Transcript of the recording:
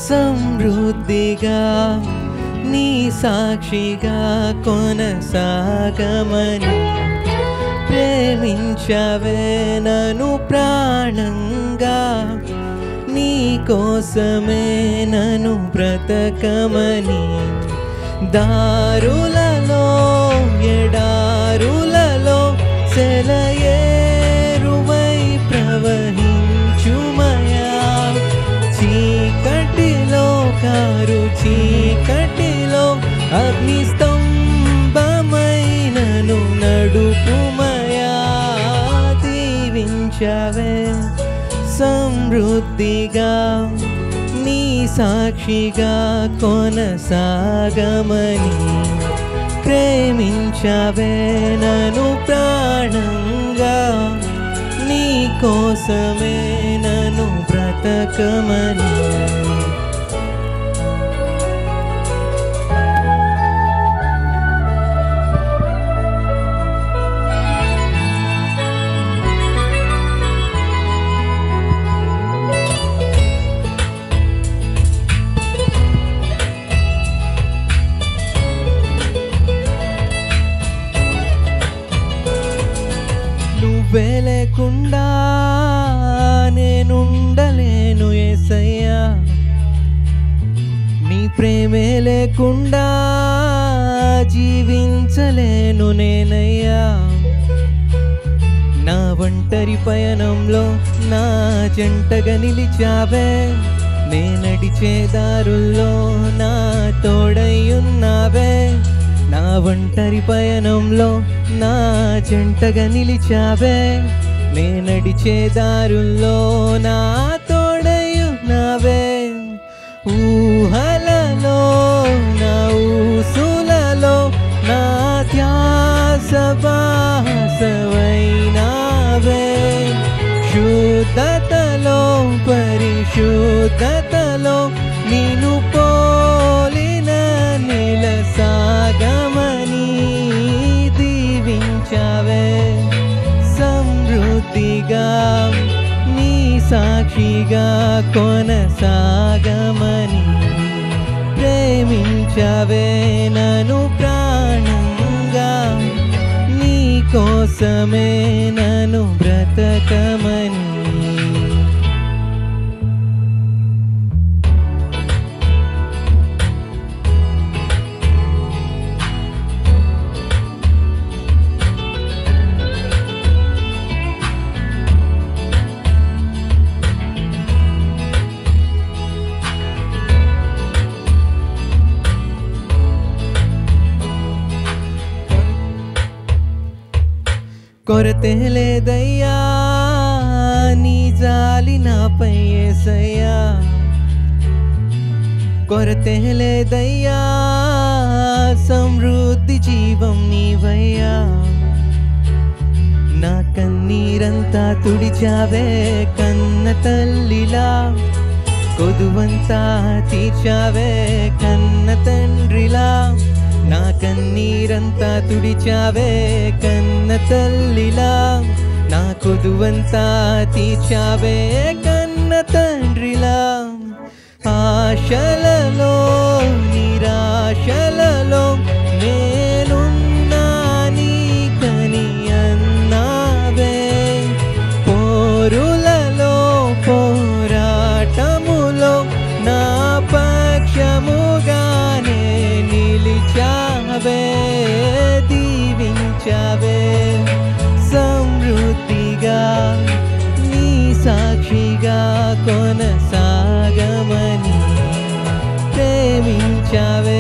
సమృద్ధిగా నీ సాక్షిగా కొనసాగమని ప్రేమించవే నన్ను ప్రాణంగా నీ కోసమే నన్ను బ్రతకమని దారులలో ఎడారులలో సెలయేరువై ప్రవహించుమయా చీకటిలో కారు చీకటిలో అగ్నిస్తంభమైనను నడుపుమయా దీవించవే సమృద్ధిగా నీ సాక్షిగా కొనసాగమని ప్రేమించవే నన్ను ప్రాణంగా నీ కోసమే నన్ను బ్రతకమని నువ్వే లేకుండా నేనుండలేను యేసయ్యా నీ ప్రేమే లేకుండా జీవించలేను నేనయ్యా నా ఒంటరి పయనంలో నా జంటగా నిలిచావే నే నడిచే దారుల్లో నా తోడయ్యున్నావే నా ఒంటరి పయనంలో నా జంటగా నిలిచావే నే నడిచే దారుల్లో నా తోడయ్యున్నావే ఊహలలో నా ఊసులలో నా ధ్యాస బాసవైనావే శుద్ధతలో పరిశుద్ధతలో నిన్ను పోలిన నిలసాగమని దీవించవే సమృద్ధిగా నీ సాక్షిగా కొనసాగమని ప్రేమించవే నన్ను ప్రాణంగా నీ కోసమే నన్ను బ్రతకమని కొరతే లేదయ్యా నీ జాలి నాపై యేసయ్యా కొరతే లేదయ్యా సమృద్ధి జీవం నీవయ్యా నా కన్నీరంతా తుడిచావే కన్న తల్లిలా కొదువంతా తీర్చావే కన్న తండ్రిలా నా కన్నీరంతా తుడిచావే కన్న తల్లిలా నా కొదువంతా తీర్చావే కన్న తండ్రిలా ఆశలలో నిరాశలలో నేనున్నా నీకని అన్నావే పోరులలో పోరాటములో నా పక్షముగానే నిలిచావే దీవించవే సమృద్ధిగా నీ సాక్షిగా కొనసాగమని ప్రేమించవే